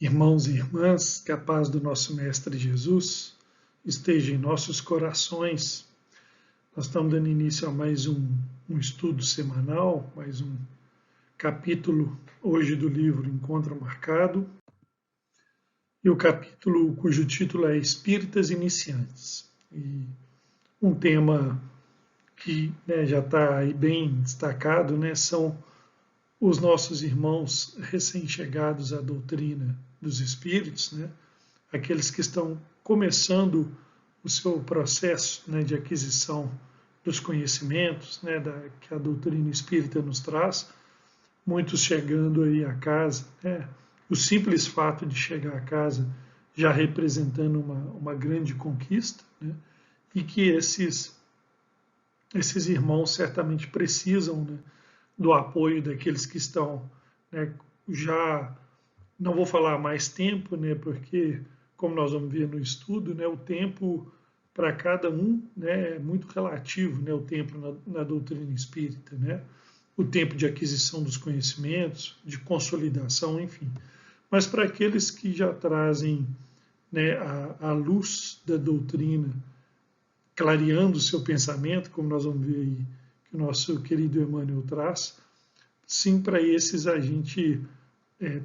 Irmãos e irmãs, que a paz do nosso Mestre Jesus esteja em nossos corações. Nós estamos dando início a mais um estudo semanal, mais um capítulo hoje do livro Encontro Marcado, e o capítulo cujo título é Espíritas Iniciantes. E um tema que já está aí bem destacado, são os nossos irmãos recém-chegados à doutrina dos Espíritos, aqueles que estão começando o seu processo de aquisição dos conhecimentos que a doutrina espírita nos traz, muitos chegando aí à casa, o simples fato de chegar à casa já representando uma grande conquista, e que esses irmãos certamente precisam do apoio daqueles que estão já, não vou falar mais tempo, porque, como nós vamos ver no estudo, o tempo para cada um é muito relativo, o tempo na doutrina espírita, o tempo de aquisição dos conhecimentos, de consolidação, enfim. Mas para aqueles que já trazem a luz da doutrina, clareando o seu pensamento, como nós vamos ver aí que o nosso querido Emmanuel traz, sim, para esses a gente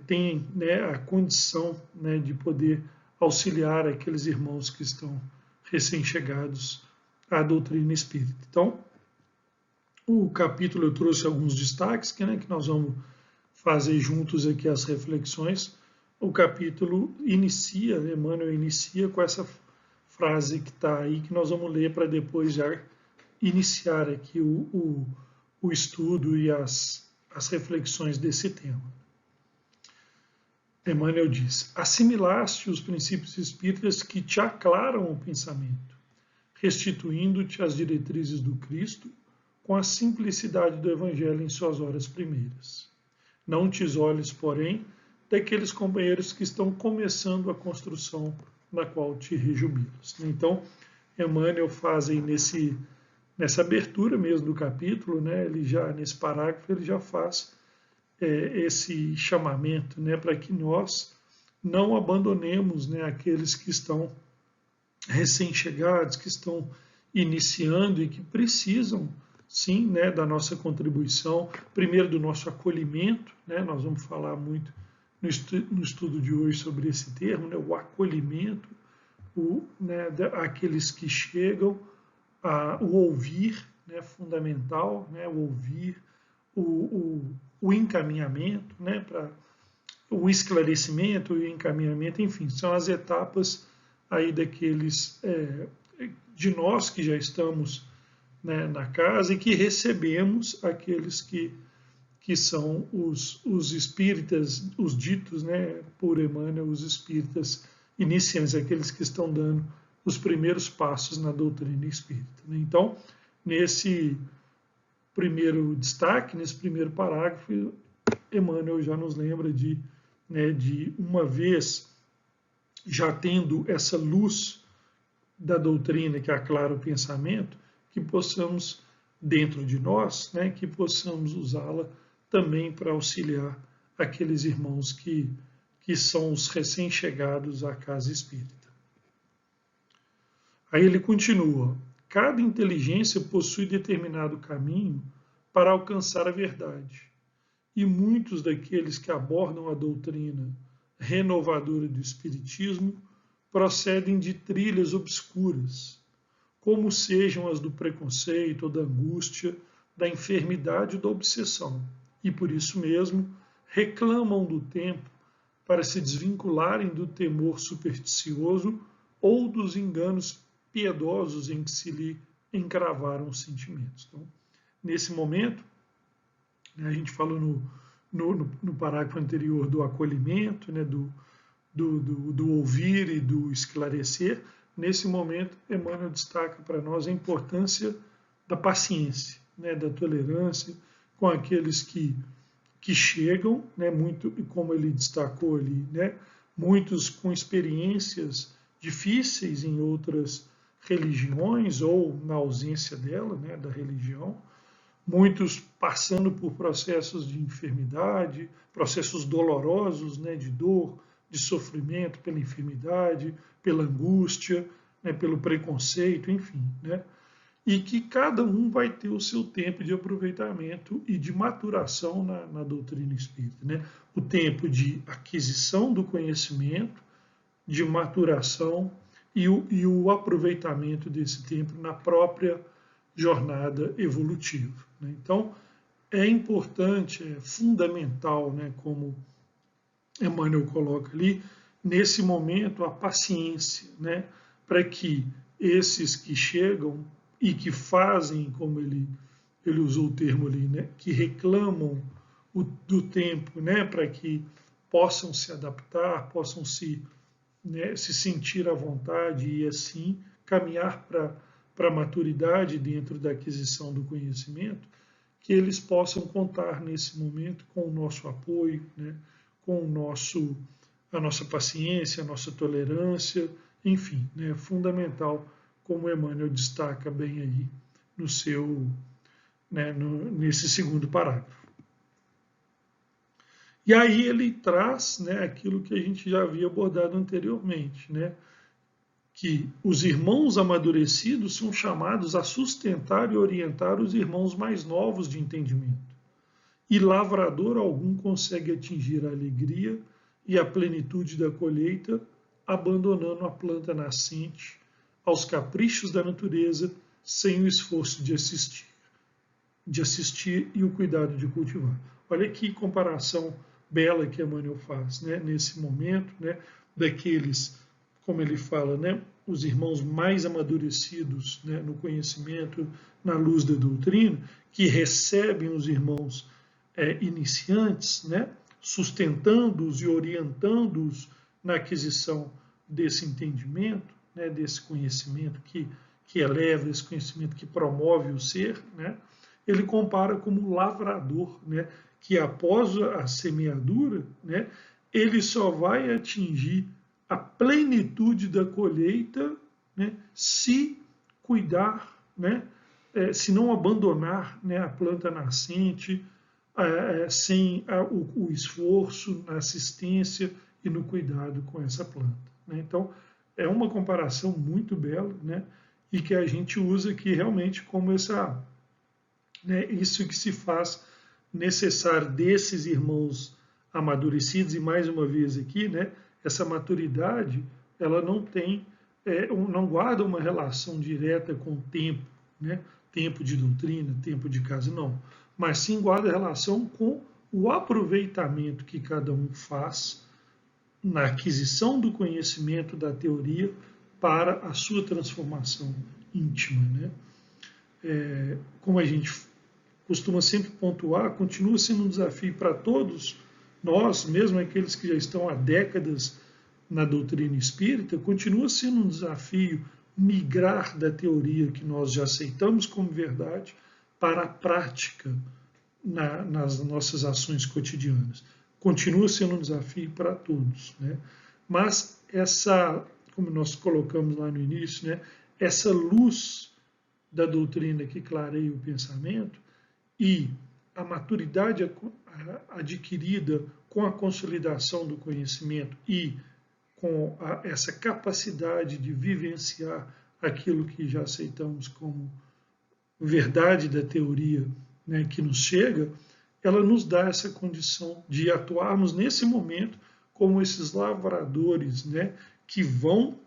tem a condição de poder auxiliar aqueles irmãos que estão recém-chegados à doutrina espírita. Então, o capítulo eu trouxe alguns destaques que nós vamos fazer juntos aqui as reflexões. O capítulo inicia, Emmanuel inicia com essa frase que está aí, que nós vamos ler para depois já iniciar aqui o estudo e as reflexões desse tema. Emmanuel diz: assimilaste os princípios espíritas que te aclaram o pensamento, restituindo-te as diretrizes do Cristo com a simplicidade do Evangelho em suas horas primeiras. Não te isoles, porém, daqueles companheiros que estão começando a construção na qual te rejubilas. Então, Emmanuel faz aí nessa abertura mesmo do capítulo, ele já, nesse parágrafo, ele já faz esse chamamento para que nós não abandonemos aqueles que estão recém-chegados, que estão iniciando e que precisam, sim, da nossa contribuição, primeiro do nosso acolhimento, nós vamos falar muito no estudo de hoje sobre esse termo, o acolhimento, aqueles que chegam, o ouvir, fundamental, o ouvir, o encaminhamento, para o esclarecimento e o encaminhamento, enfim, são as etapas aí daqueles de nós que já estamos na casa e que recebemos aqueles que são os espíritas, os ditos por Emmanuel, os espíritas iniciantes, aqueles que estão dando os primeiros passos na doutrina espírita. Então, nesse primeiro destaque, nesse primeiro parágrafo, Emmanuel já nos lembra de uma vez já tendo essa luz da doutrina que aclara o pensamento, que possamos, dentro de nós, que possamos usá-la também para auxiliar aqueles irmãos que são os recém-chegados à casa espírita. Aí ele continua: cada inteligência possui determinado caminho para alcançar a verdade, e muitos daqueles que abordam a doutrina renovadora do Espiritismo procedem de trilhas obscuras, como sejam as do preconceito ou da angústia, da enfermidade ou da obsessão, e por isso mesmo reclamam do tempo para se desvincularem do temor supersticioso ou dos enganos piedosos em que se lhe encravaram os sentimentos. Então, nesse momento, a gente falou no parágrafo anterior do acolhimento, do ouvir e do esclarecer. Nesse momento, Emmanuel destaca para nós a importância da paciência, da tolerância com aqueles que chegam, muito, como ele destacou ali, muitos com experiências difíceis em outras religiões ou na ausência dela, da religião, muitos passando por processos de enfermidade, processos dolorosos, de dor, de sofrimento, pela enfermidade, pela angústia, né, pelo preconceito, enfim, né? E que cada um vai ter o seu tempo de aproveitamento e de maturação na doutrina espírita, né? O tempo de aquisição do conhecimento, de maturação e o aproveitamento desse tempo na própria jornada evolutiva, né? Então, é importante, é fundamental, né, como Emmanuel coloca ali, nesse momento a paciência, né, para que esses que chegam e que fazem, como ele usou o termo ali, né, que reclamam do tempo, né, para que possam se adaptar, possam se sentir à vontade e assim caminhar para a maturidade dentro da aquisição do conhecimento, que eles possam contar nesse momento com o nosso apoio, né, com a nossa paciência, a nossa tolerância, enfim, né, é fundamental, como Emmanuel destaca bem aí no seu, né, nesse segundo parágrafo. E aí ele traz, né, aquilo que a gente já havia abordado anteriormente, né, que os irmãos amadurecidos são chamados a sustentar e orientar os irmãos mais novos de entendimento. E lavrador algum consegue atingir a alegria e a plenitude da colheita, abandonando a planta nascente aos caprichos da natureza, sem o esforço de assistir e o cuidado de cultivar. Olha que comparação bela que Emmanuel faz, né, nesse momento, né, daqueles, como ele fala, né, os irmãos mais amadurecidos, né, no conhecimento, na luz da doutrina, que recebem os irmãos iniciantes, né, sustentando-os e orientando-os na aquisição desse entendimento, né, desse conhecimento que eleva, esse conhecimento que promove o ser, né, ele compara como lavrador, né, que após a semeadura, né, ele só vai atingir a plenitude da colheita, né, se cuidar, né, se não abandonar, né, a planta nascente, sem o esforço na assistência e no cuidado com essa planta, né? Então, é uma comparação muito bela, né, e que a gente usa aqui realmente como né, isso que se faz necessário desses irmãos amadurecidos, e mais uma vez aqui, né, essa maturidade, ela não guarda uma relação direta com o tempo, né, tempo de doutrina, tempo de casa, não, mas sim guarda relação com o aproveitamento que cada um faz na aquisição do conhecimento da teoria para a sua transformação íntima, né? Como a gente costuma sempre pontuar, continua sendo um desafio para todos nós, mesmo aqueles que já estão há décadas na doutrina espírita, continua sendo um desafio migrar da teoria que nós já aceitamos como verdade para a prática nas nossas ações cotidianas. Continua sendo um desafio para todos, né? Mas como nós colocamos lá no início, né, essa luz da doutrina que clareia o pensamento e a maturidade adquirida com a consolidação do conhecimento e com essa capacidade de vivenciar aquilo que já aceitamos como verdade da teoria, né, que nos chega, ela nos dá essa condição de atuarmos nesse momento como esses lavradores, né, que vão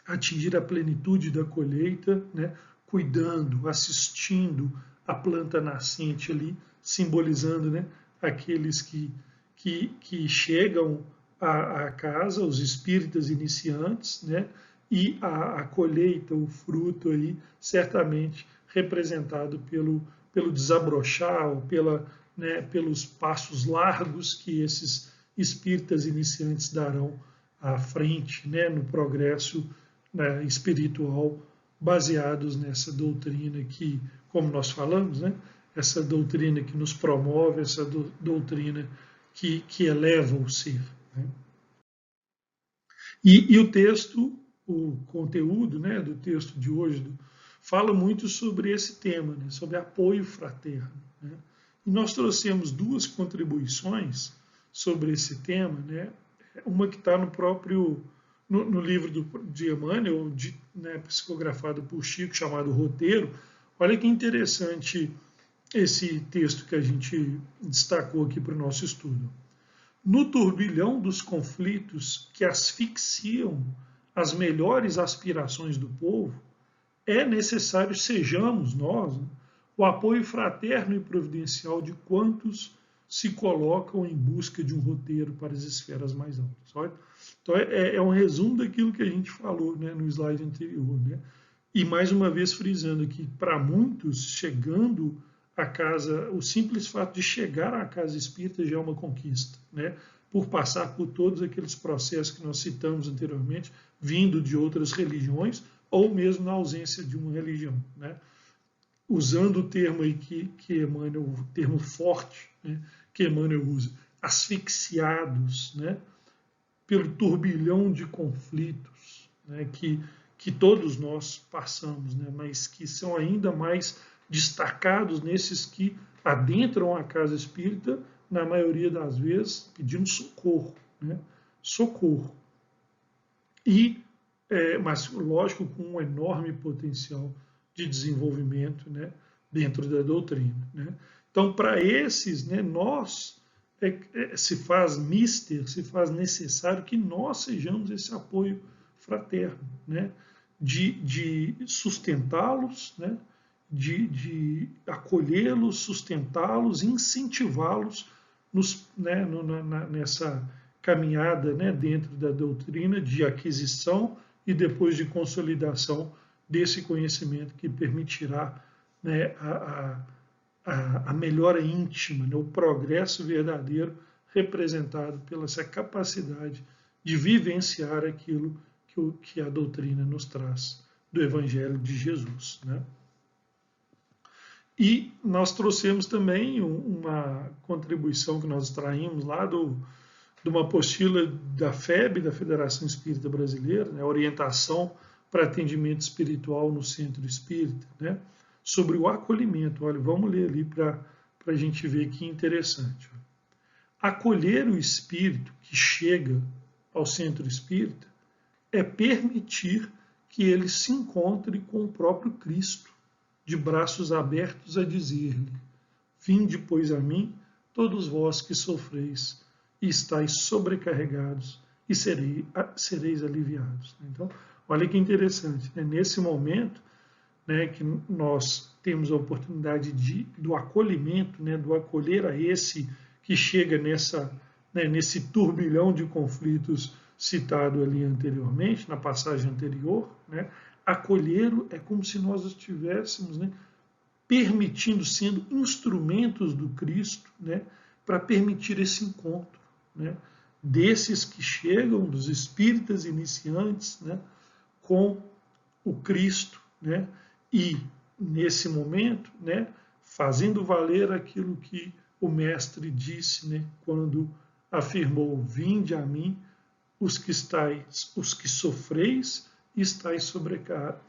atingir a plenitude da colheita, né, cuidando, assistindo a planta nascente ali, simbolizando, né, aqueles que chegam à casa, os espíritas iniciantes, né, e a colheita, o fruto aí, certamente representado pelo desabrochar, ou pelos passos largos que esses espíritas iniciantes darão à frente, né, no progresso, né, espiritual, baseados nessa doutrina que, como nós falamos, né, essa doutrina que nos promove, essa doutrina que eleva o ser, né? E o texto, o conteúdo, né, do texto de hoje fala muito sobre esse tema, né, sobre apoio fraterno, né? E nós trouxemos duas contribuições sobre esse tema, né, uma que está no próprio, no livro de Emmanuel, né, psicografado por Chico, chamado Roteiro. Olha que interessante esse texto que a gente destacou aqui para o nosso estudo. No turbilhão dos conflitos que asfixiam as melhores aspirações do povo, é necessário sejamos nós, né, o apoio fraterno e providencial de quantos se colocam em busca de um roteiro para as esferas mais altas. Então é um resumo daquilo que a gente falou, né, no slide anterior, né? E mais uma vez frisando aqui, para muitos, chegando à casa, o simples fato de chegar à casa espírita já é uma conquista, né? Por passar por todos aqueles processos que nós citamos anteriormente, vindo de outras religiões, ou mesmo na ausência de uma religião, né? Usando o termo aí que Emmanuel, o termo forte, né, que Emmanuel usa, asfixiados, né, pelo turbilhão de conflitos, né, que todos nós passamos, né, mas que são ainda mais destacados nesses que adentram a casa espírita, na maioria das vezes, pedindo socorro, né, socorro. Mas, lógico, com um enorme potencial de desenvolvimento, né, dentro da doutrina, né? Então, para esses, né, se faz se faz necessário que nós sejamos esse apoio fraterno, né, de sustentá-los, né, de acolhê-los, sustentá-los, incentivá-los né, nessa caminhada, né, dentro da doutrina de aquisição e depois de consolidação desse conhecimento que permitirá, né, a melhora íntima, né, o progresso verdadeiro representado pela essa capacidade de vivenciar aquilo que a doutrina nos traz do Evangelho de Jesus, né? E nós trouxemos também uma contribuição que nós extraímos lá de uma apostila da FEB, da Federação Espírita Brasileira, né, orientação para atendimento espiritual no centro espírita, né, sobre o acolhimento. Olha, vamos ler ali para a gente ver que interessante. Acolher o espírito que chega ao centro espírita é permitir que ele se encontre com o próprio Cristo, de braços abertos a dizer-lhe: vinde, pois, a mim, todos vós que sofreis e estáis sobrecarregados, e sereis aliviados. Então, olha que interessante, né? Nesse momento, né, que nós temos a oportunidade do acolhimento, né, do acolher a esse que chega nesse turbilhão de conflitos citado ali anteriormente, na passagem anterior, né, acolhê-lo é como se nós estivéssemos, né, permitindo, sendo instrumentos do Cristo, né, para permitir esse encontro, né, desses que chegam, dos espíritas iniciantes, né, com o Cristo, né, e nesse momento, né, fazendo valer aquilo que o Mestre disse, né, quando afirmou: vinde a mim, os que sofreis e estáis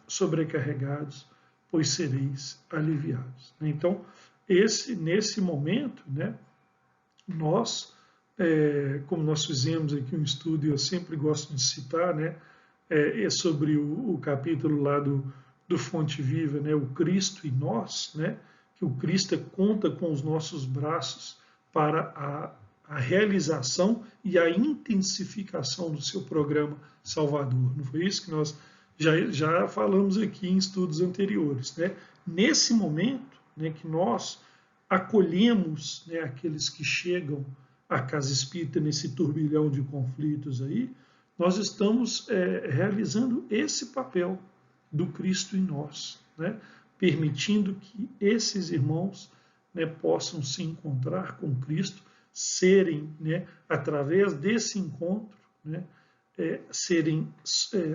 sobrecarregados, pois sereis aliviados. Então, nesse momento, né, nós, como nós fizemos aqui um estudo, eu sempre gosto de citar, né, sobre o capítulo lá do Fonte Viva, né, o Cristo e nós, né, que o Cristo conta com os nossos braços para a realização e a intensificação do seu programa Salvador. Não foi isso que nós já falamos aqui em estudos anteriores, né? Nesse momento, né, que nós acolhemos, né, aqueles que chegam à casa espírita nesse turbilhão de conflitos aí, nós estamos realizando esse papel do Cristo em nós, né, permitindo que esses irmãos, né, possam se encontrar com Cristo, serem, né, através desse encontro, né, serem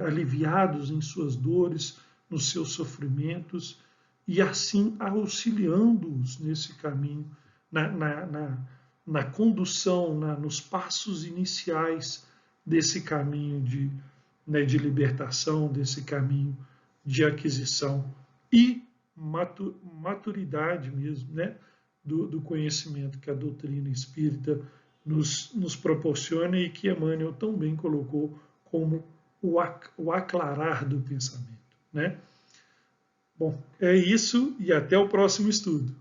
aliviados em suas dores, nos seus sofrimentos, e assim auxiliando-os nesse caminho, na condução, nos passos iniciais desse caminho de libertação, desse caminho de aquisição e maturidade mesmo, né, do conhecimento que a doutrina espírita nos proporciona e que Emmanuel tão bem colocou como o aclarar do pensamento, né? Bom, é isso e até o próximo estudo.